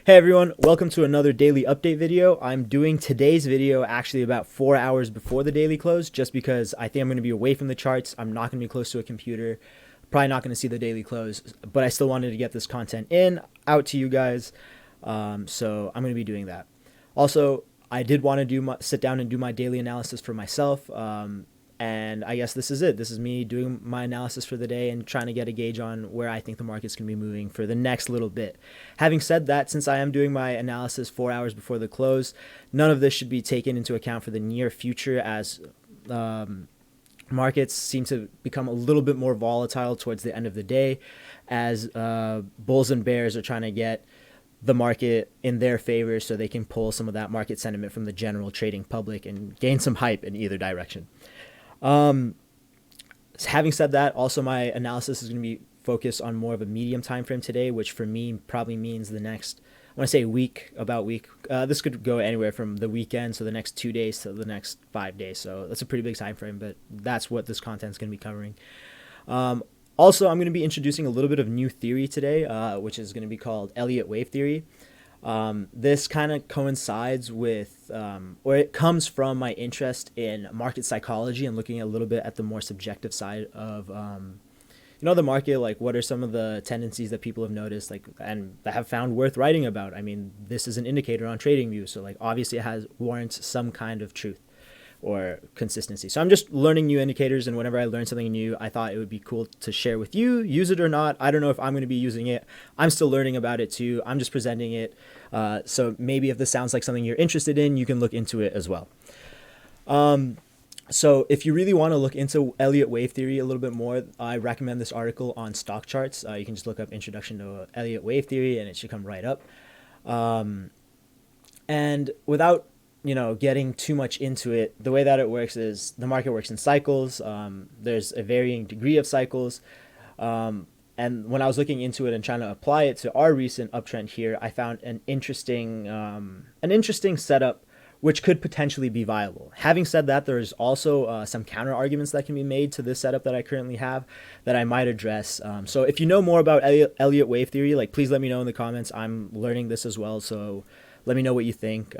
Hey everyone, welcome to another daily update video. I'm doing today's video actually about 4 hours before the daily close just because I think I'm going to be away from the charts. I'm not going to be close to a computer. Probably not going to see the daily close, but I still wanted to get this content out to you guys. So I'm going to be doing that. Also, I did want to sit down and do my daily analysis for myself. And I guess this is it. This is me doing my analysis for the day and trying to get a gauge on where I think the market's going to be moving for the next little bit. Having said that, since I am doing my analysis 4 hours before the close, none of this should be taken into account for the near future as markets seem to become a little bit more volatile towards the end of the day as bulls and bears are trying to get the market in their favor so they can pull some of that market sentiment from the general trading public and gain some hype in either direction. Having said that, also my analysis is going to be focused on more of a medium time frame today, which for me probably means the next, I want to say week, about week. This could go anywhere from the weekend, so the next 2 days to the next 5 days. So that's a pretty big time frame, but that's what this content is going to be covering. Also, I'm going to be introducing a little bit of new theory today, which is going to be called Elliott wave theory. This kind of coincides with, or it comes from my interest in market psychology and looking a little bit at the more subjective side of, the market. Like, what are some of the tendencies that people have noticed, like, and that have found worth writing about? I mean, this is an indicator on TradingView, so like obviously it warrants some kind of truth or consistency. So I'm just learning new indicators, and whenever I learn something new, I thought it would be cool to share with you. Use it or not, I don't know if I'm going to be using it. I'm still learning about it too. I'm just presenting it. So maybe if this sounds like something you're interested in, you can look into it as well. So if you really want to look into Elliott wave theory a little bit more, I recommend this article on Stock Charts. You can just look up Introduction to Elliott wave theory and it should come right up. And without getting too much into it, the way that it works is the market works in cycles. There's a varying degree of cycles. And when I was looking into it and trying to apply it to our recent uptrend here, I found an interesting setup which could potentially be viable. Having said that, there's also some counter arguments that can be made to this setup that I currently have that I might address. So if you know more about Elliott wave theory, like, please let me know in the comments. I'm learning this as well, so let me know what you think.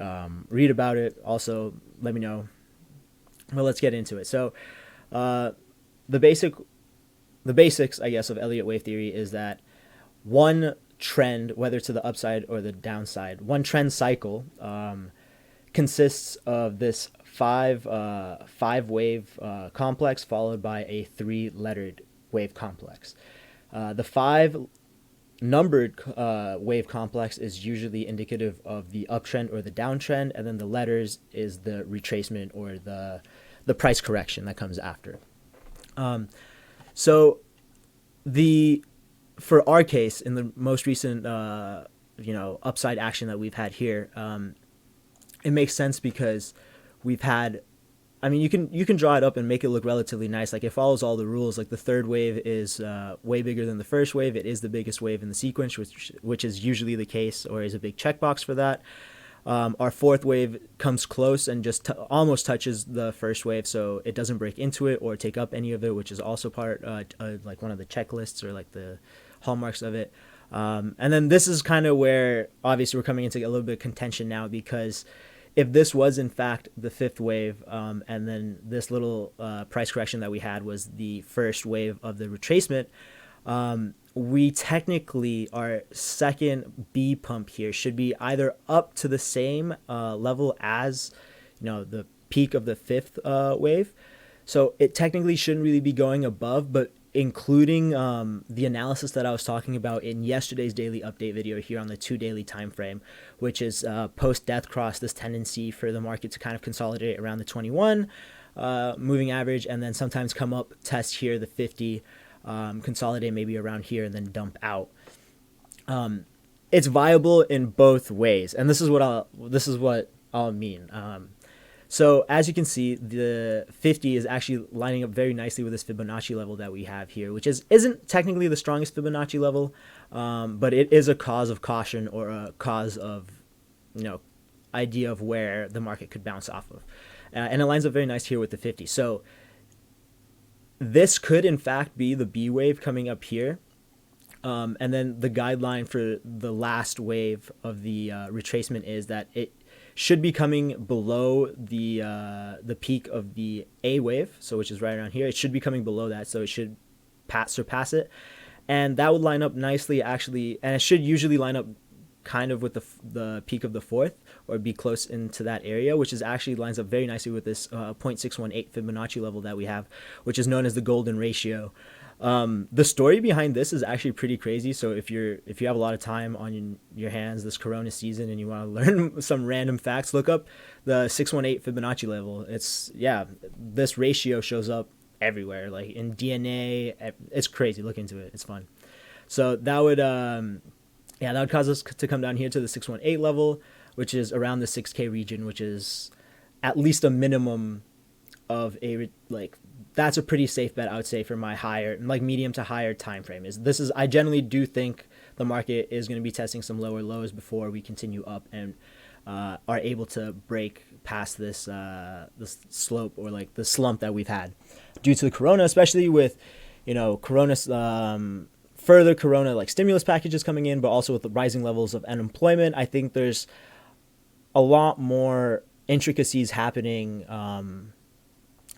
Read about it. Also, let me know. Well, let's get into it. So the basics, I guess, of Elliott wave theory is that one trend, whether to the upside or the downside, one trend cycle consists of this five wave complex followed by a 3-lettered wave complex. The 5 numbered wave complex is usually indicative of the uptrend or the downtrend, and then the letters is the retracement or the price correction that comes after. So for our case, in the most recent upside action that we've had here, it makes sense because we've had, I mean, you can draw it up and make it look relatively nice. Like, it follows all the rules. Like, the third wave is way bigger than the first wave. It is the biggest wave in the sequence, which is usually the case, or is a big checkbox for that. Our fourth wave comes close and just almost touches the first wave, so it doesn't break into it or take up any of it, which is also part like one of the checklists or like the hallmarks of it. And then this is kind of where obviously we're coming into a little bit of contention now, because if this was in fact the 5th wave, and then this little price correction that we had was the first wave of the retracement, we technically, our second B pump here should be either up to the same level as the peak of the 5th wave. So it technically shouldn't really be going above, but including the analysis that I was talking about in yesterday's daily update video here on the 2 daily time frame, which is post death cross, this tendency for the market to kind of consolidate around the 21 moving average, and then sometimes come up, test here the 50, consolidate maybe around here, and then dump out. It's viable in both ways, and this is what I'll mean. So as you can see, the 50 is actually lining up very nicely with this Fibonacci level that we have here, which isn't technically the strongest Fibonacci level, but it is a cause of caution, or a cause of, idea of where the market could bounce off of. And it lines up very nice here with the 50. So this could in fact be the B wave coming up here. And then the guideline for the last wave of the retracement is that it should be coming below the peak of the A wave, so which is right around here. It should be coming below that, so it should surpass it, and that would line up nicely actually, and it should usually line up kind of with the peak of the fourth, or be close into that area, which is actually lines up very nicely with this 0.618 Fibonacci level that we have, which is known as the golden ratio. The story behind this is actually pretty crazy. So if you have a lot of time on your hands this Corona season and you want to learn some random facts, look up the 618 Fibonacci level. This ratio shows up everywhere, like in DNA. It's crazy. Look into it. It's fun. So that would that would cause us to come down here to the 618 level, which is around the 6K region, which is at least a minimum of that's a pretty safe bet, I would say, for my medium to higher time frame. I generally do think the market is going to be testing some lower lows before we continue up and are able to break past this slope, or like the slump that we've had due to the Corona, especially with Corona further Corona like stimulus packages coming in, but also with the rising levels of unemployment. I think there's a lot more intricacies happening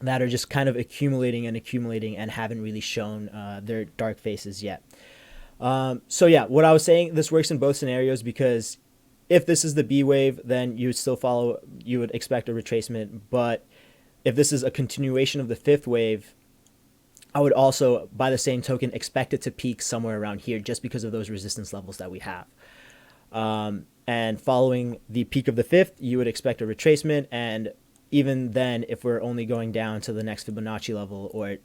that are just kind of accumulating and haven't really shown their dark faces yet. So yeah, what I was saying, this works in both scenarios, because if this is the B wave, then you would expect a retracement. But if this is a continuation of the fifth wave, I would also, by the same token, expect it to peak somewhere around here, just because of those resistance levels that we have. And following the peak of the fifth, you would expect a retracement. And even then, if we're only going down to the next Fibonacci level, or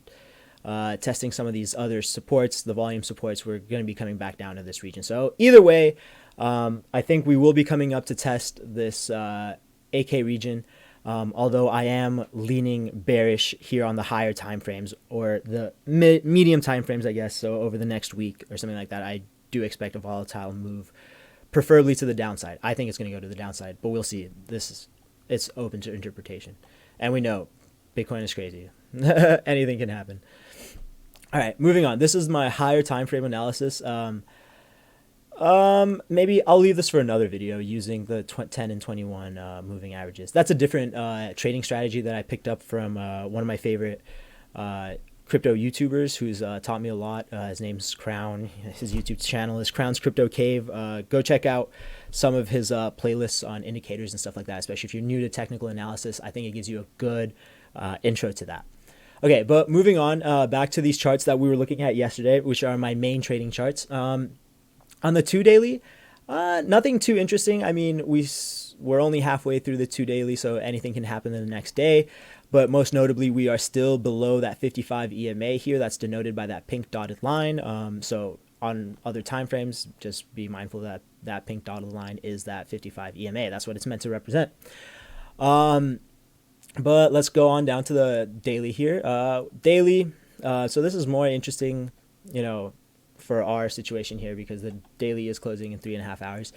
testing some of these other supports, the volume supports, we're going to be coming back down to this region. So either way, I think we will be coming up to test this AK region. Although I am leaning bearish here on the higher time frames, or the medium time frames, I guess. So over the next week or something like that, I do expect a volatile move, preferably to the downside. I think it's going to go to the downside, but we'll see. It's open to interpretation, and we know Bitcoin is crazy. Anything can happen. All right, moving on. This is my higher time frame analysis. Maybe I'll leave this for another video, using the 10 and 21 moving averages. That's a different trading strategy that I picked up from one of my favorite crypto YouTubers who's taught me a lot. His name's Crown. His YouTube channel is Crown's Crypto Cave. Go check out some of his playlists on indicators and stuff like that, especially if you're new to technical analysis. I think it gives you a good intro to that. Okay, but moving on, back to these charts that we were looking at yesterday, which are my main trading charts. On the 2 daily, nothing too interesting. I mean, we're only halfway through the 2 daily, so anything can happen in the next day. But most notably, we are still below that 55 EMA here. That's denoted by that pink dotted line. So on other time frames, just be mindful that that pink dotted line is that 55 EMA. That's what it's meant to represent. But let's go on down to the daily here. Daily. So this is more interesting, for our situation here, because the daily is closing in 3.5 hours.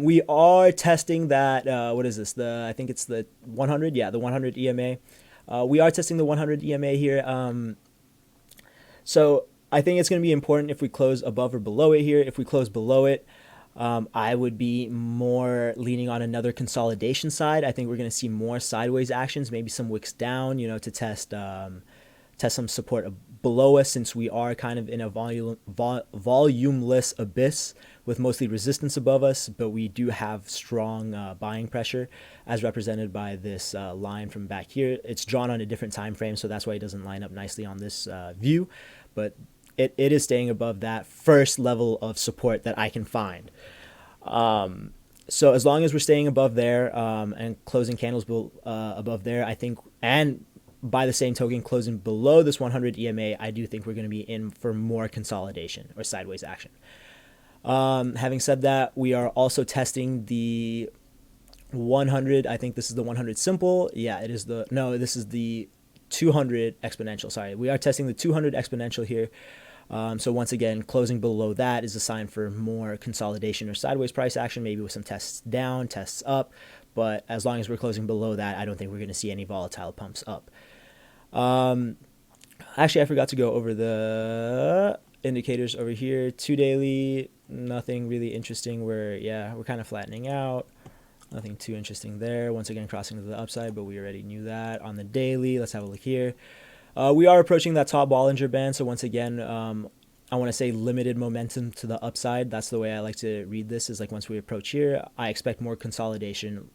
We are testing that, what is this? I think it's the 100. Yeah, the 100 EMA. We are testing the 100 EMA here. So I think it's going to be important if we close above or below it here. If we close below it, I would be more leaning on another consolidation side. I think we're going to see more sideways actions, maybe some wicks down, to test some support below us, since we are kind of in a volumeless abyss with mostly resistance above us, but we do have strong buying pressure, as represented by this line from back here. It's drawn on a different time frame, so that's why it doesn't line up nicely on this view, but it is staying above that first level of support that I can find. So as long as we're staying above there and closing candles above there, I think, and by the same token, closing below this 100 EMA, I do think we're going to be in for more consolidation or sideways action. Having said that, we are also testing the 100. I think this is the 100 simple. Yeah, it is this is the 200 exponential. Sorry, we are testing the 200 exponential here. So once again, closing below that is a sign for more consolidation or sideways price action, maybe with some tests down, tests up. But as long as we're closing below that, I don't think we're going to see any volatile pumps up. Actually, I forgot to go over indicators over here. 2 daily, nothing really interesting. We're kind of flattening out. Nothing too interesting there. Once again, crossing to the upside, but we already knew that. On the daily, let's have a look here. We are approaching that top Bollinger Band. So once again, I want to say limited momentum to the upside. That's the way I like to read this, is like once we approach here, I expect more consolidation,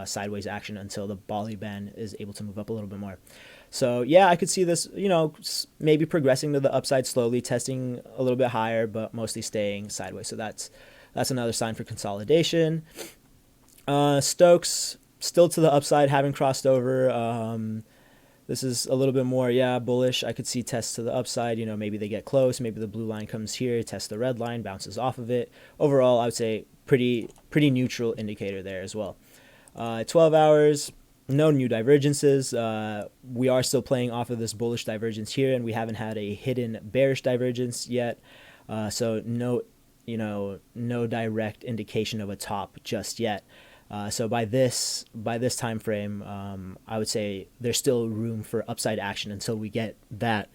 sideways action until the Bolly band is able to move up a little bit more. So yeah, I could see this, maybe progressing to the upside slowly, testing a little bit higher, but mostly staying sideways. So that's another sign for consolidation. Stokes still to the upside, haven't crossed over. This is a little bit more, bullish. I could see tests to the upside. Maybe they get close. Maybe the blue line comes here, tests the red line, bounces off of it. Overall, I would say pretty neutral indicator there as well. 12 hours, no new divergences. We are still playing off of this bullish divergence here, and we haven't had a hidden bearish divergence yet. So no direct indication of a top just yet. So by this time frame, I would say there's still room for upside action until we get that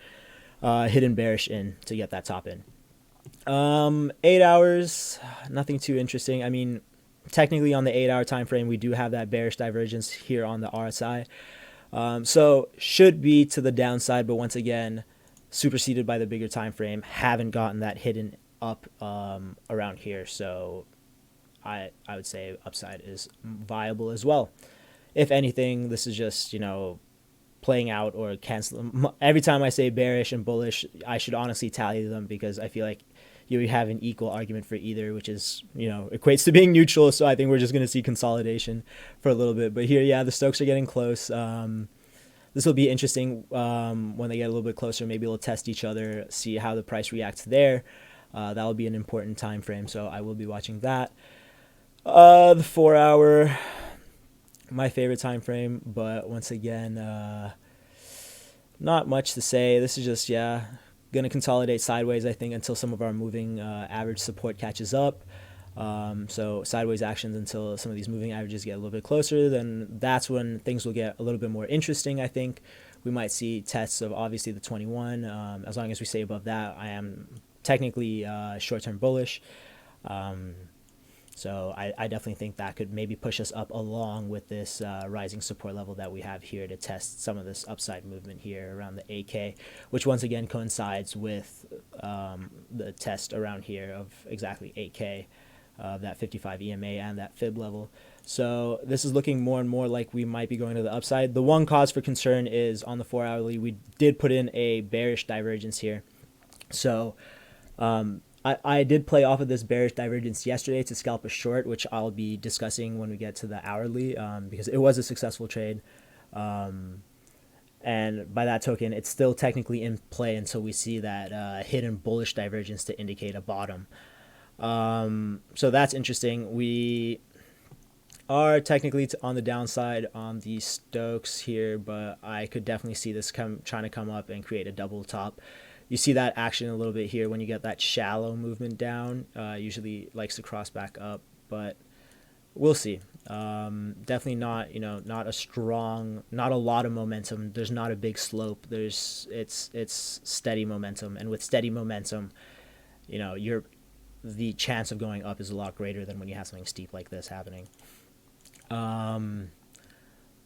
hidden bearish in to get that top in. 8 hours, nothing too interesting. I mean, technically on the 8-hour time frame, we do have that bearish divergence here on the RSI. So should be to the downside, but once again, superseded by the bigger time frame. Haven't gotten that hidden up around here, so I would say upside is viable as well. If anything, this is just, playing out or canceling. Every time I say bearish and bullish, I should honestly tally them, because I feel like you have an equal argument for either, which is, equates to being neutral. So I think we're just going to see consolidation for a little bit. But here, the Stokes are getting close. This will be interesting when they get a little bit closer. Maybe we'll test each other, see how the price reacts there. That will be an important time frame, so I will be watching that. The 4-hour, my favorite time frame, but once again, not much to say. This is just, going to consolidate sideways, I think, until some of our moving average support catches up. So sideways actions until some of these moving averages get a little bit closer, then that's when things will get a little bit more interesting, I think. We might see tests of, obviously, the 21. As long as we stay above that, I am technically short-term bullish. So I definitely think that could maybe push us up along with this rising support level that we have here to test some of this upside movement here around the 8K, which once again coincides with the test around here of exactly 8K, that 55 EMA and that fib level. So this is looking more and more like we might be going to the upside. The one cause for concern is on the 4-hourly, we did put in a bearish divergence here. So I did play off of this bearish divergence yesterday to scalp a short, which I'll be discussing when we get to the hourly, because it was a successful trade. And by that token, it's still technically in play until we see that hidden bullish divergence to indicate a bottom. So that's interesting. We are technically on the downside on the Stokes here, but I could definitely see this trying to come up and create a double top. You see that action a little bit here when you get that shallow movement down. Usually likes to cross back up, but we'll see. Definitely not, not a strong, not a lot of momentum. There's not a big slope. It's steady momentum, and with steady momentum, the chance of going up is a lot greater than when you have something steep like this happening.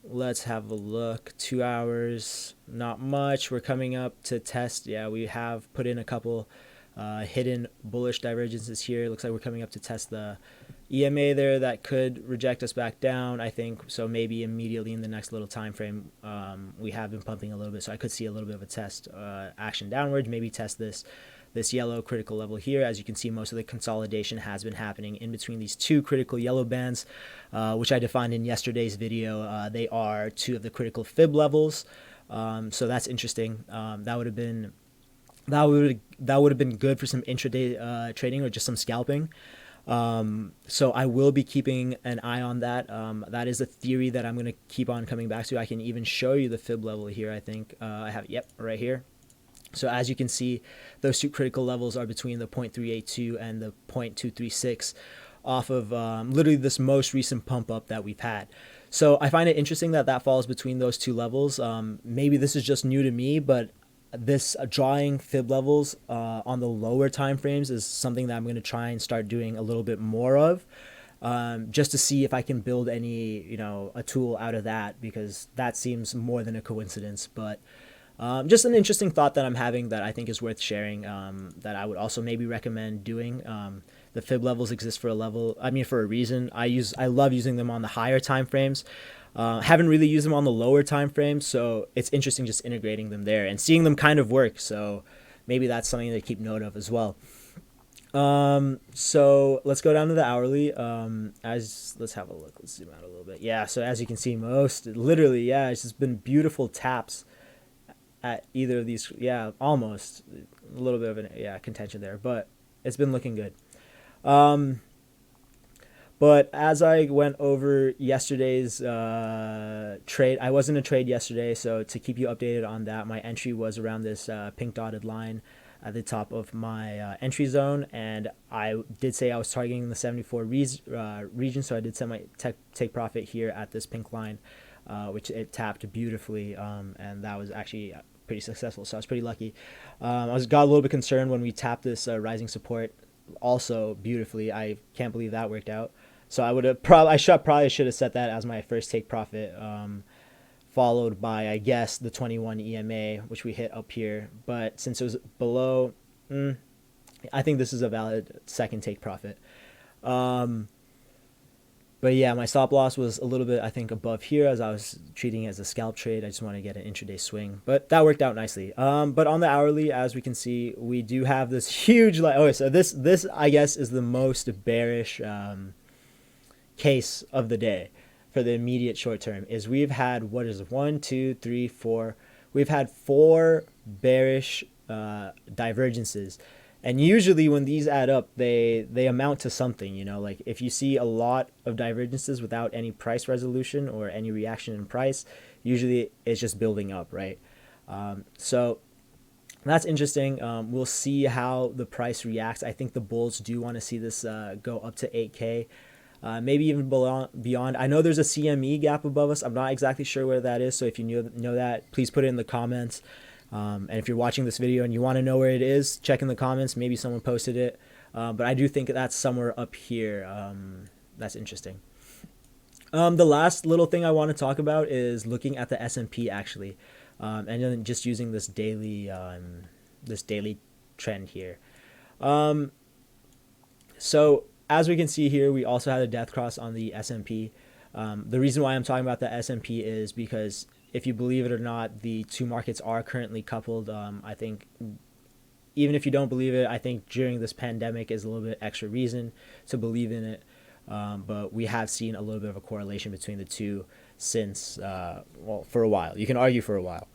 Let's have a look. 2 hours, not much. We're coming up to test. Yeah, we have put in a couple hidden bullish divergences here. Looks like we're coming up to test the EMA there. That could reject us back down, I think. So maybe immediately in the next little time frame, we have been pumping a little bit. So I could see a little bit of a test action downwards. Maybe test this yellow critical level here. As you can see, most of the consolidation has been happening in between these two critical yellow bands, which I defined in yesterday's video. They are two of the critical fib levels. So that's interesting. That would have been good for some intraday trading or just some scalping. So I will be keeping an eye on that. That is a theory that I'm going to keep on coming back to. I can even show you the fib level here. I think I have, right here. So as you can see, those two critical levels are between the 0.382 and the 0.236 off of literally this most recent pump up that we've had. So I find it interesting that falls between those two levels. Maybe this is just new to me, but this drawing fib levels on the lower time frames is something that I'm going to try and start doing a little bit more of, just to see if I can build any, a tool out of that, because that seems more than a coincidence. But just an interesting thought that I'm having that I think is worth sharing, that I would also maybe recommend doing. The fib levels exist for for a reason. I love using them on the higher time frames. Haven't really used them on the lower time frames, so it's interesting just integrating them there and seeing them kind of work. So maybe that's something to keep note of as well. So let's go down to the hourly. Let's have a look. Let's zoom out a little bit. Yeah. So as you can see, it's just been beautiful taps at either of these. Yeah, almost a little bit of contention there, but it's been looking good. But as I went over yesterday's trade, I was in a trade yesterday, so to keep you updated on that, my entry was around this pink dotted line at the top of my entry zone, and I did say I was targeting the 74 region, so I did set my take profit here at this pink line, which it tapped beautifully, and that was actually pretty successful, so I was pretty lucky. Got a little bit concerned when we tapped this rising support also beautifully. I can't believe that worked out. So I should have set that as my first take profit, followed by, I guess, the 21 EMA, which we hit up here. But since it was below, I think this is a valid second take profit. But yeah, my stop loss was a little bit, I think, above here, as I was treating it as a scalp trade. I just want to get an intraday swing, but that worked out nicely. But on the hourly, as we can see, we do have this huge so this I guess is the most bearish case of the day for the immediate short term. Is we've had we've had 4 bearish divergences. And usually when these add up, they amount to something, like if you see a lot of divergences without any price resolution or any reaction in price, usually it's just building up, right? So that's interesting. We'll see how the price reacts. I think the bulls do want to see this go up to 8K, maybe even beyond. I know there's a CME gap above us. I'm not exactly sure where that is. So if you know that, please put it in the comments. And if you're watching this video and you want to know where it is, check in the comments. Maybe someone posted it. But I do think that's somewhere up here. That's interesting. The last little thing I want to talk about is looking at the S&P actually, and then just using this daily trend here. So as we can see here, we also had a death cross on the S&P. The reason why I'm talking about the S&P is because, if you believe it or not, the two markets are currently coupled. I think even if you don't believe it, I think during this pandemic is a little bit extra reason to believe in it. But we have seen a little bit of a correlation between the two since, for a while. You can argue for a while.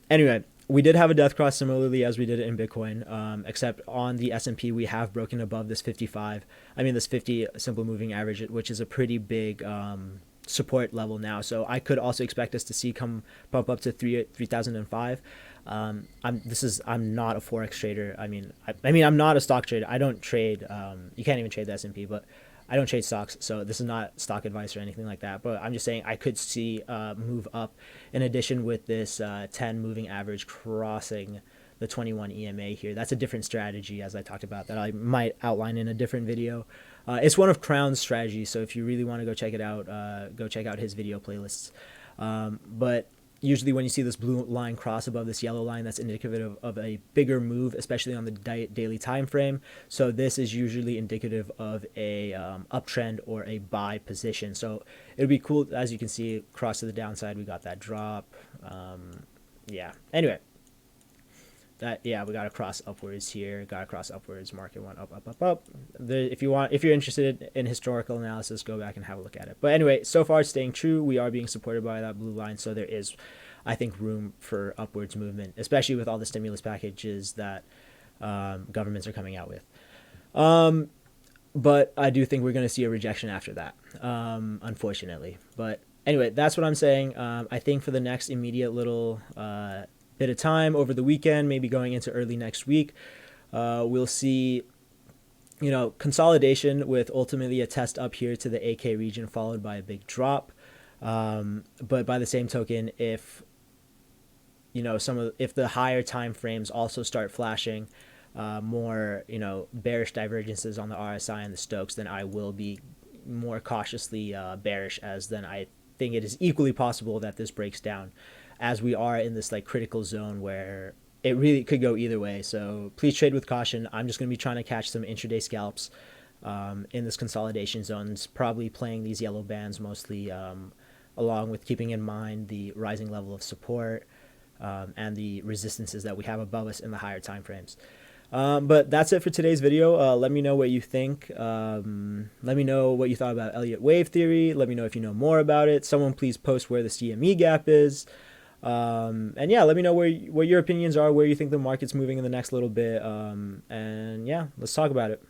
Anyway, we did have a death cross similarly as we did it in Bitcoin, except on the S&P we have broken above this 50 simple moving average, which is a pretty big support level now. So I could also expect us to see pump up to 3005. I'm not a forex trader. I'm not a stock trader. I don't trade. You can't even trade the S&P, but I don't trade stocks, so this is not stock advice or anything like that. But I'm just saying I could see move up. In addition, with this 10 moving average crossing the 21 EMA here, that's a different strategy, as I talked about, that I might outline in a different video. It's one of Crown's strategies, so if you really want to go check it out, go check out his video playlists. But usually when you see this blue line cross above this yellow line, that's indicative of a bigger move, especially on the daily time frame. So this is usually indicative of a uptrend or a buy position. So it would be cool, as you can see, cross to the downside. We got that drop. Anyway. We got to cross upwards here. Got to cross upwards. Market went up. If you're interested in historical analysis, go back and have a look at it. But anyway, so far it's staying true. We are being supported by that blue line, so there is, I think, room for upwards movement, especially with all the stimulus packages that governments are coming out with. But I do think we're going to see a rejection after that, unfortunately. But anyway, that's what I'm saying. I think for the next immediate little bit of time over the weekend, maybe going into early next week, we'll see consolidation with ultimately a test up here to the 8K region, followed by a big drop. But by the same token, if if the higher time frames also start flashing more bearish divergences on the RSI and the Stokes, then I will be more cautiously bearish, as then I think it is equally possible that this breaks down, as we are in this like critical zone where it really could go either way. So please trade with caution. I'm just going to be trying to catch some intraday scalps in this consolidation zones, probably playing these yellow bands mostly, along with keeping in mind the rising level of support and the resistances that we have above us in the higher time frames. But that's it for today's video. Let me know what you think. Let me know what you thought about Elliott wave theory. Let me know if you know more about it. Someone please post where the CME gap is. And yeah, let me know what your opinions are, where you think the market's moving in the next little bit. And yeah, let's talk about it.